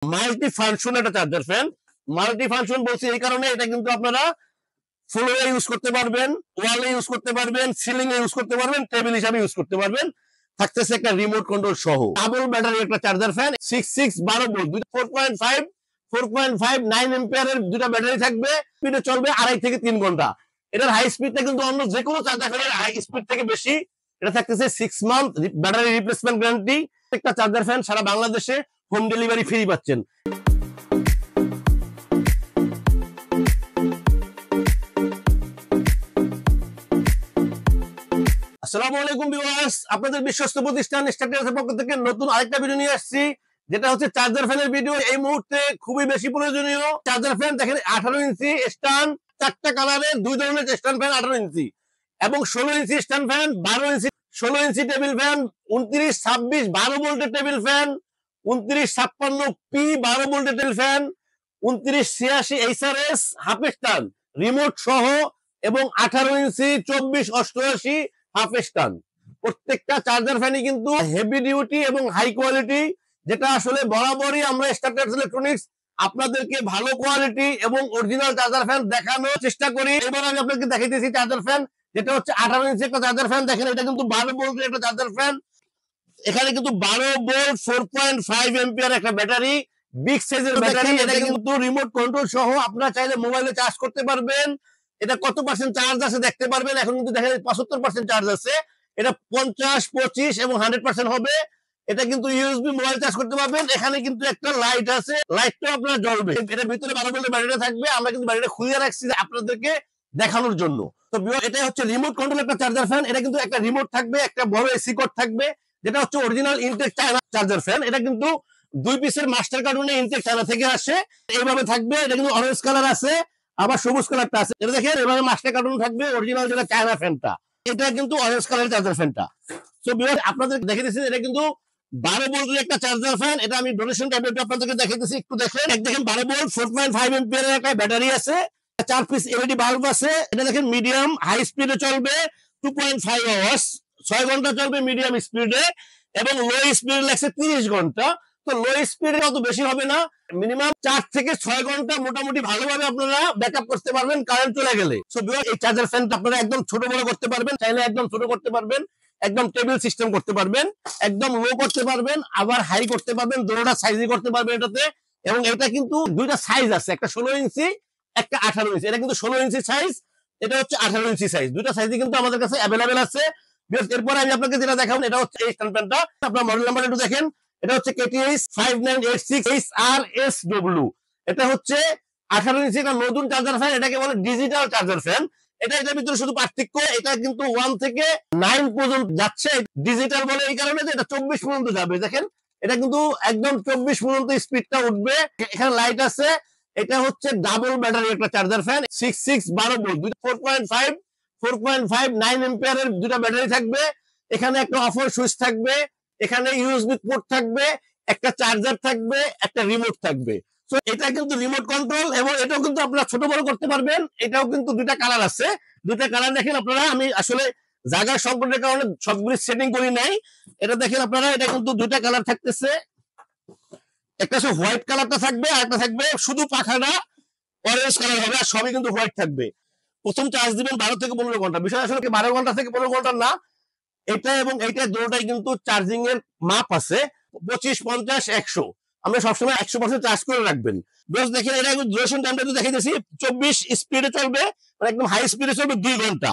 Multi function একটা charger fan. Multi function বলছি এই কারণে, এটা কিন্তু আপনারা ফ্লোরে ইউজ করতে পারবেন, ওয়ালে ইউজ করতে পারবেন, সিলিং এ ইউজ করতে পারবেন, টেবিল হিসাবে ইউজ করতে পারবেন। থাকতেছে একটা রিমোট কন্ট্রোল সহ ডাবল ব্যাটারি একটা চার্জার ফ্যান, 12 ভোল্ট, 4.5 এম্পিয়ারের দুটা ব্যাটারি থাকবে। স্পিডে চলবে 2.5 থেকে 3 ঘন্টা। এটার হাই স্পিডটা কিন্তু অন্য যে কোনো চার্জার ফ্যানের হাই স্পিড থেকে বেশি। এটা থাকতেছে 6 মান্থ ব্যাটারি রিপ্লেসমেন্ট গ্যারান্টি। একটা চার্জার ফ্যান সারা বাংলাদেশে হোম ডেলিভারি ফ্রি পাচ্ছেন। আসসালামু আলাইকুম ভিউয়ার্স, আপনাদের বিশ্বস্ত প্রতিষ্ঠান স্টারটেলের পক্ষ থেকে নতুন আরেকটা ভিডিও নিয়ে আসছি, যেটা হচ্ছে চার্জার ফ্যানের ভিডিও। এই মুহূর্তে খুবই বেশি প্রয়োজনীয় চার্জার ফ্যান। দেখেন 18 ইঞ্চি স্ট্যান্ড, 4টা কালারের 2 ধরনের স্ট্যান্ড ফ্যান 18 ইঞ্চি এবং 16 ইঞ্চি স্ট্যান্ড ফ্যান, 12 ইঞ্চি 16 ইঞ্চি টেবিল ফ্যান, 29 26 12 ভোল্টের টেবিল ফ্যান, 29 56 পি 12 ভোল্টের table fan, 29 86 HRS half stand remote সহ এবং 18 ইঞ্চি 24 88 হাফ স্ট্যান্ড। প্রত্যেকটা চার্জার ফ্যানই কিন্তু হেভি ডিউটি এবং হাই কোয়ালিটি, যেটা আসলে বরাবরই আমরা স্টারটেল ইলেকট্রনিক্স আপনাদেরকে ভালো কোয়ালিটি এবং অরিজিনাল চার্জার ফ্যান দেখানোর চেষ্টা করি। এবার আমি আপনাকে দেখাইতেছি চার্জার ফ্যান, যেটা হচ্ছে 18 ইঞ্চি একটা চার্জার ফ্যান। দেখেন এটা কিন্তু 12 ভোল্টের একটা চার্জার ফ্যান। এখানে কিন্তু 12 ভোল্ট 4.5 এম্পিয়ার একটা ব্যাটারি, বিগ সাইজের ব্যাটারি। এটা কিন্তু রিমোট কন্ট্রোল সহ আপনারা চাইলে মোবাইলে চার্জ করতে পারবেন। এটা কত পার্সেন্ট চার্জ আছে দেখতে পারবেন। এখন কিন্তু দেখেন 75% চার্জ আছে। এটা 50 25 এবং 100% হবে। এটা কিন্তু ইউএসবি মোবাইল চার্জ করতে পারবেন। এখানে কিন্তু একটা লাইট আছে, লাইটটা আপনার জ্বলবে। এটার ভিতরে 12 ভোল্টের ব্যাটারি থাকবে। আমরা কিন্তু ব্যাটারিটা খুলে রাখছি আপনাদেরকে দেখানোর জন্য। তো এটা হচ্ছে রিমোট কন্ট্রোল একটা চার্জার ফ্যান। এটা কিন্তু একটা রিমোট থাকবে, একটা বড় এসি কোড থাকবে, যেটা হচ্ছে অরিজিনাল ইনটেক চায়না চার্জার ফ্যান। এটা কিন্তু 2 পিসের মাস্টার কার্টুনে ইনটেক চায়না থেকে আসে, এইভাবে থাকবে। এটা কিন্তু অরেঞ্জ কালার আছে, আবার সবুজ কালারটা আছে। এটা দেখেন এভাবে মাস্টার কার্টুন থাকবে, অরিজিনাল যেটা চায়না ফ্যানটা। এটা কিন্তু অরেঞ্জ কালারের চার্জার ফ্যানটা। সো ভিউয়ার্স, আপনাদের দেখে দিচ্ছি এটা কিন্তু 12 ভোল্টের একটা চার্জার ফ্যান। এটা আমি ডোনেশন ট্যাবলেট আপনাদেরকে দেখাইতেছি, একটু দেখেন। দেখেন 12 ভোল্ট 4.5 এম্পিয়ারের একটা ব্যাটারি আছে, 4 পিস এলইডি বাল্ব আছে। এটা দেখেন মিডিয়াম হাই স্পিডে চলবে 2.5 আওয়ার্স, 6 ঘন্টা চলবে মিডিয়াম স্পিডে, এবং লো স্পিডে লাগছে 30 ঘন্টা। তো লো স্পিডে অত বেশি হবে না, মিনিমাম 4 থেকে 6 ঘন্টা মোটামুটি ভালোভাবে আপনারা ব্যাকআপ করতে পারবেন কারেন্ট চলে গেলে। সো ভিউয়ার, এই চার্জার ফ্যানটা আপনারা একদম ছোট বড় করতে পারবেন, চাইলে একদম ছোট করতে পারবেন, একদম টেবিল সিস্টেম করতে পারবেন, একদম লো করতে পারবেন, আবার হাই করতে পারবেন, দুটোটা সাইজই করতে পারবেন এটাতে। এবং এটা কিন্তু দুইটা সাইজ আছে, একটা 16 ইঞ্চি একটা 18 ইঞ্চি। এটা কিন্তু 16 ইঞ্চি সাইজ, এটা হচ্ছে 18 ইঞ্চি সাইজ। দুইটা সাইজই কিন্তু আমাদের কাছে অ্যাভেলেবেল আছে। এরপরে আমি আপনাকে যেটা দেখাবো, এটা হচ্ছে এই স্ট্যান্ড ফ্যানটা। আপনার মডেল নাম্বার একটু দেখেন। এটা হচ্ছে KTH 5986 HRSW। এটা হচ্ছে 18 ইঞ্চি একটা নতুন চার্জার ফ্যান। এটাকে বলে ডিজিটাল চার্জার ফ্যান। এটার ভিতরে শুধু পার্থক্য, এটা কিন্তু 1 থেকে 9 পর্যন্ত যাচ্ছে। ডিজিটাল বলে এই কারণে যে এটা 24 পর্যন্ত যাবে। দেখেন এটা কিন্তু একদম 24 পর্যন্ত স্পিডটা উঠবে। এখানে লাইট আছে। এটা হচ্ছে ডাবল ব্যাটারি একটা চার্জার ফ্যান, 12 ভোল্ট, 4.5 এম্পিয়ারের দুটা ব্যাটারি থাকবে। এখানে একটা অফার সুইচ থাকবে, এখানে ইউএসবি পোর্ট থাকবে, একটা চার্জার থাকবে, একটা রিমোট থাকবে। তো এটা কিন্তু রিমোট কন্ট্রোল, এবং এটাও কিন্তু আপনারা ছোট বড় করতে পারবেন। এটাও কিন্তু দুইটা কালার আছে, দুইটা কালার দেখেন আপনারা। আমি আসলে জায়গার সংকটের কারণে সবগুলি সেটিং করি নাই। এটা দেখেন আপনারা, এটা কিন্তু দুইটা কালার থাকতেছে। একটা হচ্ছে হোয়াইট কালারটা থাকবে, আর একটা থাকবে শুধু পাখাটা অরেঞ্জ কালার হবে, আর সবই কিন্তু হোয়াইট থাকবে। প্রথম চার্জ দিবেন 12 থেকে 15 ঘন্টা। বিষয় আসলে 12 ঘন্টা থেকে 15 ঘন্টা না, এটা এবং এইটা দুটোটাই কিন্তু চার্জিং এর মাপ আছে, 25 50 100। আমরা সবসময় 100% চার্জ করে রাখবেন। বেশ দেখেন, এটা ডিউরেশন টাইমটা দেখাইতেছি। 24 স্পিডে চলবে, মানে একদম হাই স্পিডে চলবে 2 ঘন্টা,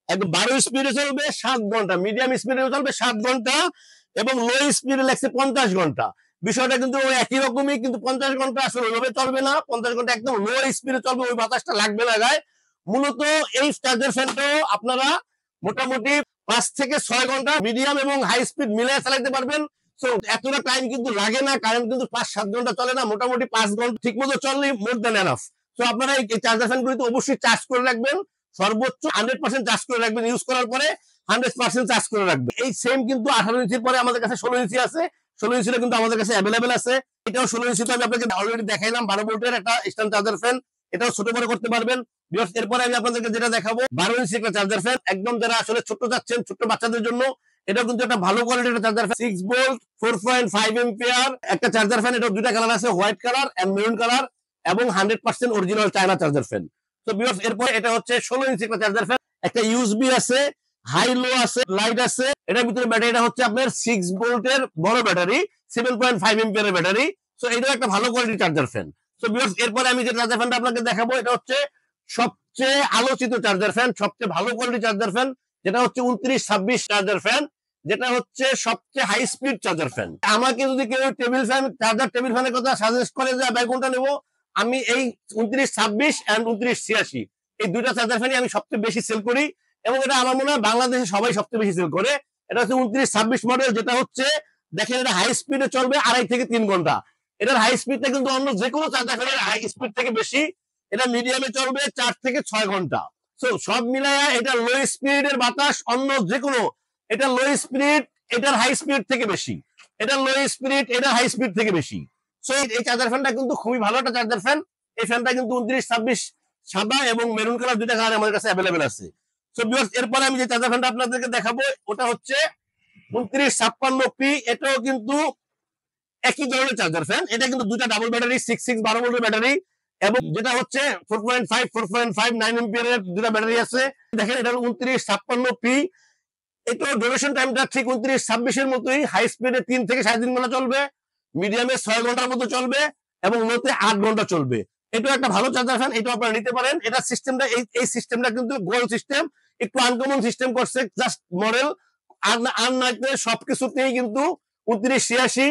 একদম 12 স্পিডে চলবে 7 ঘন্টা, মিডিয়াম স্পিডে চলবে 7 ঘন্টা, এবং লো স্পিডে লাগছে 50 ঘন্টা। বিষয়টা কিন্তু ওই একই রকমই, কিন্তু 50 ঘন্টা আসলে ওইভাবে চলবে না। 50 ঘন্টা একদম লো স্পিডে চলবে, ওই বাতাসটা লাগবে না গায়ে। মূলত এই চার্জার ফ্যানটাও আপনারা মোটামুটি 5 থেকে 6 ঘন্টা মিডিয়াম এবং হাই স্পিড মিলিয়ে চালাতে পারবেন। সো এতটা টাইম কিন্তু লাগে না, কারেন্ট কিন্তু 5-7 ঘন্টা চলে না, মোটামুটি 5 ঘন্টা ঠিক মতো চললে মোর দ্যান এনাফ। তো আপনারা এই চার্জার ফ্যানগুলিতে অবশ্যই চার্জ করে রাখবেন, সর্বোচ্চ 100% চার্জ করে রাখবেন। ইউজ করার পরে 100% চার্জ করে রাখবেন। এই সেম কিন্তু 18 ইঞ্চির পরে আমাদের কাছে 16 ইঞ্চি আছে। 16 ইঞ্চিটা কিন্তু আমাদের কাছে অ্যাভেলেবেল আছে। এটাও 16 ইঞ্চি, তো আমি আপনাকে অলরেডি দেখাইলাম 12 ভোল্টের একটা স্ট্যান্ড চার্জার ফ্যান। এটাও ছোট বড় করতে পারবেন। এরপরে আমি আপনাদেরকে যেটা দেখাবো 12 ইঞ্চি একটা চার্জার ফ্যান, একদম যারা আসলে ছোট যাচ্ছেন, ছোট বাচ্চাদের জন্য এটা কিন্তু একটা ভালো কোয়ালিটির চার্জার ফ্যান, 6 ভোল্ট 4.5 এম্পিয়ার একটা চার্জার ফ্যান। এটা দুইটা কালার আছে, white colour and maroon colour, এবং 100% অরিজিনাল চায়না চার্জার ফ্যান। তো ভিউয়ার্স এরপর এটা হচ্ছে 16 ইঞ্চি একটা চার্জার ফ্যান, একটা ইউএসবি আছে, হাই লো আছে, লাইট আছে। এটার ভিতরে ব্যাটারিটা হচ্ছে আপনার 6 ভোল্টের বড় ব্যাটারি, 7.5 এম্পিয়ারের ব্যাটারি। সো এটাও একটা ভালো কোয়ালিটির চার্জার ফ্যান। সো ভিউয়ার্স এরপরে আমি যে চার্জার ফ্যানটা আপনাকে দেখাবো, এটা হচ্ছে সবচেয়ে আলোচিত চার্জার ফ্যান, সবচেয়ে ভালো কোয়ালিটির চার্জার ফ্যান, যেটা হচ্ছে 2926 চার্জার ফ্যান, যেটা হচ্ছে সবচেয়ে হাই স্পিড চার্জার ফ্যান। আমাকে যদি কেউ টেবিল ফ্যান, চার্জার টেবিল ফ্যানের কথা সাজেস্ট করে যে ভাই কোনটা নেবো, আমি এই 2926 এন্ড 2986 এই দুইটা চার্জার ফ্যানই আমি সবচেয়ে বেশি সেল করি, এবং এটা আমার মনে হয় বাংলাদেশে সবাই সবচেয়ে বেশি সেল করে। এটা হচ্ছে 2926 মডেল, যেটা হচ্ছে দেখেন এটা হাই স্পিডে চলবে 2.5 থেকে 3 ঘন্টা। এটার হাই স্পিডটা কিন্তু অন্য যে কোনো চার্জার ফ্যানের হাই স্পিড থেকে বেশি। এটা মিডিয়ামে চলবে 4 থেকে 6 ঘন্টা। সো সব মিলায়া এটা লো স্পিডের বাতাস অন্য যে কোনো, এটা লো স্পিড এটার হাই স্পিড থেকে বেশি, এটা লো স্পিড এটা হাই স্পিড থেকে বেশি। সো এই চার্জার ফ্যানটা কিন্তু খুবই ভালো একটা চার্জার ফ্যান। এই ফ্যানটা কিন্তু 2926 সাদা এবং মেরুন কালার দুইটা কালার আমাদের কাছে অ্যাভেলেবেল আছে। সো ভিউয়ার্স এরপরে আমি যে চার্জার ফ্যানটা আপনাদেরকে দেখাবো ওটা হচ্ছে 2956P। এটাও কিন্তু একই ধরনের চার্জার ফ্যান, এটা কিন্তু দুইটা ডাবল ব্যাটারি, 12 ভোল্টের ব্যাটারি, এবং যেটা হচ্ছে 4.5 এম্পিয়ারের দুটা ব্যাটারি আছে। দেখেন এটা 2956P। এটা ডিউরেশন টাইমটা ঠিক 2926 এর মতোই, হাই স্পিডে 3 থেকে 3.5 ঘন্টা চলবে, মিডিয়ামে 6 ঘন্টার মতো চলবে, এবং লোতে 8 ঘন্টা চলবে। এটা একটা ভালো চার্জার ফ্যান, এটা আপনারা নিতে পারেন। এটা সিস্টেমটা এই সিস্টেমটা কিন্তু গোল সিস্টেম, একটু আনকমন সিস্টেম করছে, জাস্ট মডেল আর নাইতে সবকিছুতেই কিন্তু 2986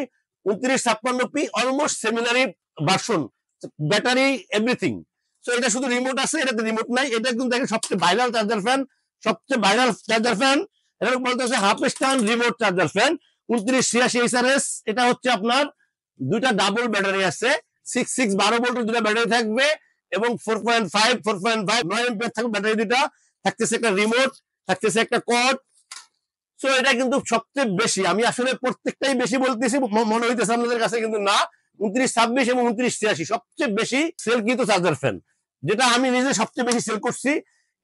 2956P almost similarly version, battery everything. So এটা শুধু রিমোট আছে, এটাতে রিমোট নাই। এটা কিন্তু দেখেন সবচেয়ে ভাইরাল চার্জার ফ্যান, সবচেয়ে ভাইরাল চার্জার ফ্যান। এটা বলতেছে half stand remote charger fan 2986 HRS। এটা হচ্ছে আপনার দুইটা ডাবল ব্যাটারি আছে, 12 ভোল্টের দুটা ব্যাটারি থাকবে, এবং 4.5 9 এম্পিয়ার থাকবে ব্যাটারি দুটা, থাকতেছে একটা রিমোট, থাকতেছে একটা কর্ড। সো এটা কিন্তু সবচেয়ে বেশি, আমি আসলে প্রত্যেকটাই বেশি বলতেছি মনে হইতেছে আপনাদের কাছে, কিন্তু না। 2926 এবং 2986 সবচেয়ে বেশি সেল কিন্তু চার্জার ফ্যান, যেটা আমি নিজে সবচেয়ে বেশি সেল করছি।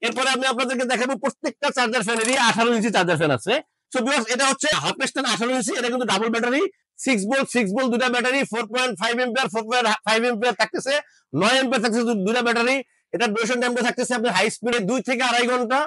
এরপরে আমি আপনাদেরকে দেখাবো প্রত্যেকটা চার্জার ফ্যানেরই 18 ইঞ্চি চার্জার ফ্যান আছে। সো ভিউয়ার্স এটা হচ্ছে হাফ স্ট্যান্ড 18 ইঞ্চি, এটা কিন্তু ডাবল ব্যাটারি, 6 ভোল্ট দুটা ব্যাটারি, 4.5 এম্পিয়ার 4.5 এম্পিয়ার থাকতেছে, 9 এম্পিয়ার থাকতেছে দুটা ব্যাটারি। এটা ডিউরেশন টাইমটা থাকতেছে আপনার হাই স্পিডে 2 থেকে 2.5 ঘন্টা,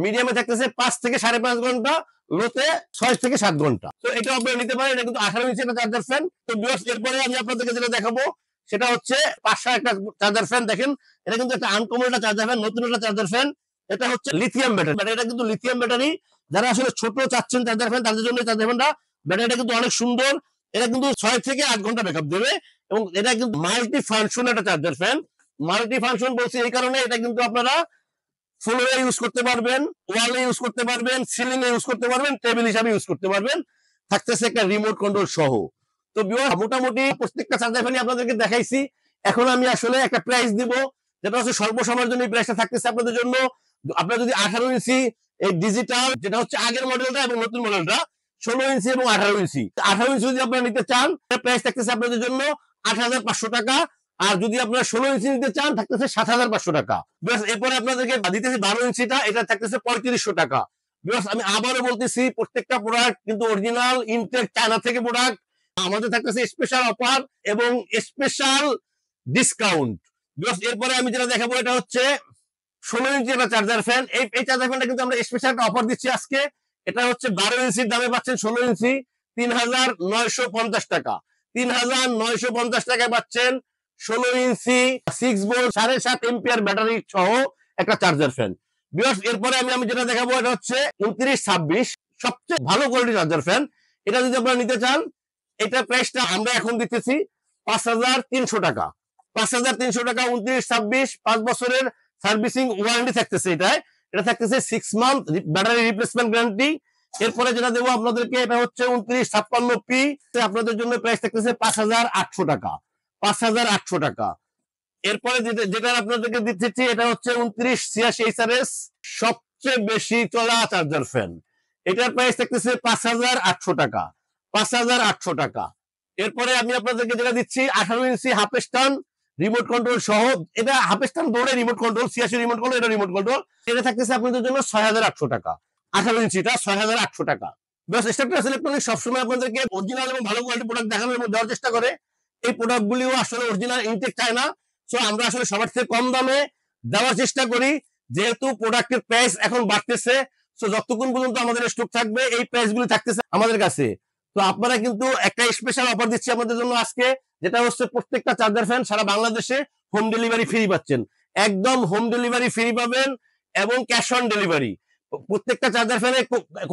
মিডিয়ামে থাকতেছে 5 থেকে 5.5 ঘন্টা, লোতে 6 থেকে 7 ঘন্টা। তো এটা আপনারা নিতে পারেন, এটা কিন্তু 18 ইঞ্চি একটা চার্জার ফ্যান। তো ভিউয়ার্স এরপরে আমি আপনাদেরকে যেটা দেখাবো সেটা হচ্ছে 500 একটা চার্জার ফ্যান। দেখেন এটা কিন্তু একটা আনকমন একটা চার্জার ফ্যান, নতুন একটা চার্জার ফ্যান। এটা হচ্ছে লিথিয়াম ব্যাটারি, এটা কিন্তু লিথিয়াম ব্যাটারি। যারা আসলে ছোট চাচ্ছেন চার্জার ফ্যান তাদের জন্য চার্জার ফ্যানটা, ব্যাটারিটা কিন্তু অনেক সুন্দর। এটা কিন্তু 6 থেকে 8 ঘন্টা ব্যাকআপ দেবে, এবং এটা কিন্তু মাল্টি ফাংশন একটা চার্জার ফ্যান। মাল্টি ফাংশন বলছি এই কারণে, এটা কিন্তু আপনারা ফ্লোরে ইউজ করতে পারবেন, ওয়ালে ইউজ করতে পারবেন, সিলিং এ ইউজ করতে পারবেন, টেবিল হিসাবে ইউজ করতে পারবেন, থাকতেছে একটা রিমোট কন্ট্রোল সহ। তো মোটামুটি প্রত্যেকটা চার্জার ফ্যানই আপনাদেরকে দেখাইছি। এখন আমি আসলে একটা প্রাইস দিব, যেটা হচ্ছে স্বল্প সময়ের জন্য এই প্রাইসটা থাকতেছে আপনাদের জন্য। আপনারা যদি 18 ইঞ্চি এই ডিজিটাল, যেটা হচ্ছে আগের মডেলটা এবং নতুন মডেলটা, 16 ইঞ্চি এবং 18 ইঞ্চি, 18 ইঞ্চি যদি আপনারা নিতে চান, প্রাইস থাকতেছে আপনাদের জন্য 8,500 টাকা। আর যদি আপনারা 16 ইঞ্চি নিতে চান, থাকতেছে 7,500 টাকা। এরপরে আপনাদেরকে দিতেছি 12 ইঞ্চিটা, এটা থাকতেছে 3500 টাকা। আমি আবারও বলতেছি, প্রত্যেকটা প্রোডাক্ট কিন্তু অরিজিনাল ইনটেক চায়না থেকে প্রোডাক্ট। আমাদের থাকতেছে স্পেশাল অফার এবং স্পেশাল ডিসকাউন্ট। এরপরে আমি যেটা দেখাবো এটা হচ্ছে 16 ইঞ্চি একটা চার্জার ফ্যান। এই চার্জার ফ্যানটা কিন্তু আমরা স্পেশাল একটা অফার দিচ্ছি আজকে। এটা হচ্ছে 12 ইঞ্চির দামে পাচ্ছেন 16 ইঞ্চি 3,950 টাকা। 3,950 টাকায় পাচ্ছেন 16 ইঞ্চি 6 ভোল্ট 7.5 এম্পিয়ার ব্যাটারি সহ একটা চার্জার ফ্যান। এরপরে আমি যেটা দেখাবো এটা হচ্ছে 2926, সবচেয়ে ভালো কোয়ালিটির চার্জার ফ্যান। এটা যদি আপনারা নিতে চান, এটা প্রাইসটা আমরা এখন দিতেছি 5,300 টাকা। 5,300 টাকা 2926, 5 বছরের সার্ভিসিং ওয়ারেন্টি থাকতেছে। এটা থাকতেছে 6 মান্থ ব্যাটারি রিপ্লেসমেন্ট গ্যারান্টি। এরপরে যেটা দেবো আপনাদেরকে, এটা হচ্ছে 2956P, আপনাদের জন্য প্রাইস থাকতেছে 5,800 টাকা। 5,800 টাকা। এরপরে যেটা আপনাদেরকে দিচ্ছি এটা হচ্ছে 2986 HRS, সবচেয়ে বেশি চলা চার্জার ফ্যান। এটার প্রাইস থাকতেছে 5,800 টাকা। 5,800 টাকা। এরপরে আমি আপনাদেরকে যেটা দিচ্ছি 18 ইঞ্চি হাফ স্ট্যান্ড রিমোট কন্ট্রোল সহ, এটা হাফ স্ট্যান্ড দৌড়ে রিমোট কন্ট্রোল, 86 রিমোট কন্ট্রোল, এটা রিমোট কন্ট্রোল। এটা থাকতেছে আপনাদের জন্য 6,800 টাকা। 18 ইঞ্চিটা 6,800 টাকা। বাস স্টারটাস ইলেকট্রনিক্স সবসময় আপনাদেরকে অরিজিনাল এবং ভালো কোয়ালিটি প্রোডাক্ট দেখানোর দেওয়ার চেষ্টা করে। এই প্রোডাক্ট গুলিও আসলে অরিজিনাল ইনটেক চায় না। সো আমরা আসলে সবার থেকে কম দামে দেওয়ার চেষ্টা করি, যেহেতু প্রোডাক্টের প্রাইস এখন বাড়তেছে। সো যতক্ষণ পর্যন্ত আমাদের স্টক থাকবে এই প্রাইস গুলি থাকতেছে আমাদের কাছে। তো আপনারা কিন্তু একটা স্পেশাল অফার দিচ্ছি আপনাদের জন্য আজকে, যেটা হচ্ছে প্রত্যেকটা চার্জার ফ্যান সারা বাংলাদেশে হোম ডেলিভারি ফ্রি পাচ্ছেন। একদম হোম ডেলিভারি ফ্রি পাবেন এবং ক্যাশ অন ডেলিভারি। প্রত্যেকটা চার্জার ফ্যানে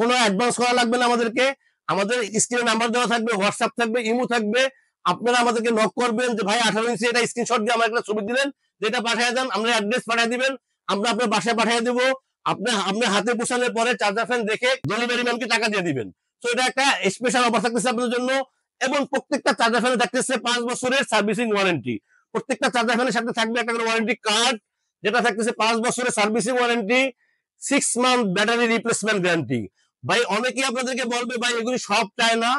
কোনো অ্যাডভান্স করা লাগবে না আমাদেরকে। আমাদের স্ক্রিনে নাম্বার দেওয়া থাকবে, হোয়াটসঅ্যাপ থাকবে, ইমো থাকবে। আপনারা আমাদেরকে নক করবেন যে ভাই 18 ইঞ্চি এটা স্ক্রিনশট দিয়ে আমার একটা ছবি দিলেন, যেটা পাঠিয়ে দেন, আমরা অ্যাড্রেস পাঠিয়ে দিবেন, আমরা আপনার বাসায় পাঠিয়ে দেবো। আপনার হাতে পৌঁছানোর পরে চার্জার ফ্যান দেখে ডেলিভারি ম্যানকে টাকা দিয়ে দিবেন। তো এটা একটা স্পেশাল অফার থাকতেছে আপনাদের জন্য। এবং প্রত্যেকটা চার্জার ফ্যানে থাকতেছে 5 বছরের সার্ভিসিং ওয়ারেন্টি। প্রত্যেকটা চার্জার ফ্যানের সাথে থাকবে একটা করে ওয়ারেন্টি কার্ড, যেটা থাকতেছে 5 বছরের servicing warranty, 6 month battery replacement guarantee. ভাই অনেকেই আপনাদেরকে বলবে ভাই এগুলি সব চায় না,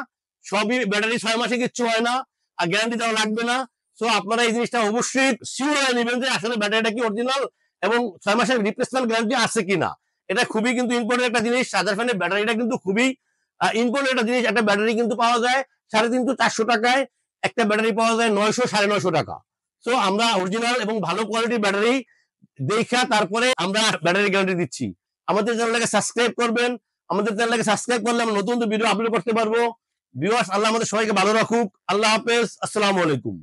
সবই ব্যাটারি 6 মাসে কিচ্ছু হয় না আর গ্যারান্টি দেওয়া লাগবে না। সো আপনারা এই জিনিসটা অবশ্যই শিওর হয়ে নেবেন যে আসলে ব্যাটারিটা কি অরিজিনাল এবং 6 মাসের রিপ্লেসমেন্ট গ্যারান্টি আছে কিনা। এটা খুবই কিন্তু ইম্পর্টেন্ট একটা জিনিস। চার্জার ফ্যানের ব্যাটারিটা কিন্তু খুবই ইম্পর্টেন্ট একটা জিনিস। একটা ব্যাটারি কিন্তু পাওয়া যায় 350-400 টাকায়, একটা ব্যাটারি পাওয়া যায় 900-950 টাকা। সো আমরা অরিজিনাল এবং ভালো কোয়ালিটির ব্যাটারি দেখা তারপরে আমরা ব্যাটারি গ্যারান্টি দিচ্ছি। আমাদের চ্যানেলটাকে সাবস্ক্রাইব করবেন। আমাদের চ্যানেলটাকে সাবস্ক্রাইব করলে আমরা নতুন ভিডিও আপলোড করতে পারবো। ভিউয়ার্স, আল্লাহ আমাদের সবাইকে ভালো রাখুক। আল্লাহ হাফেজ, আসসালামু আলাইকুম।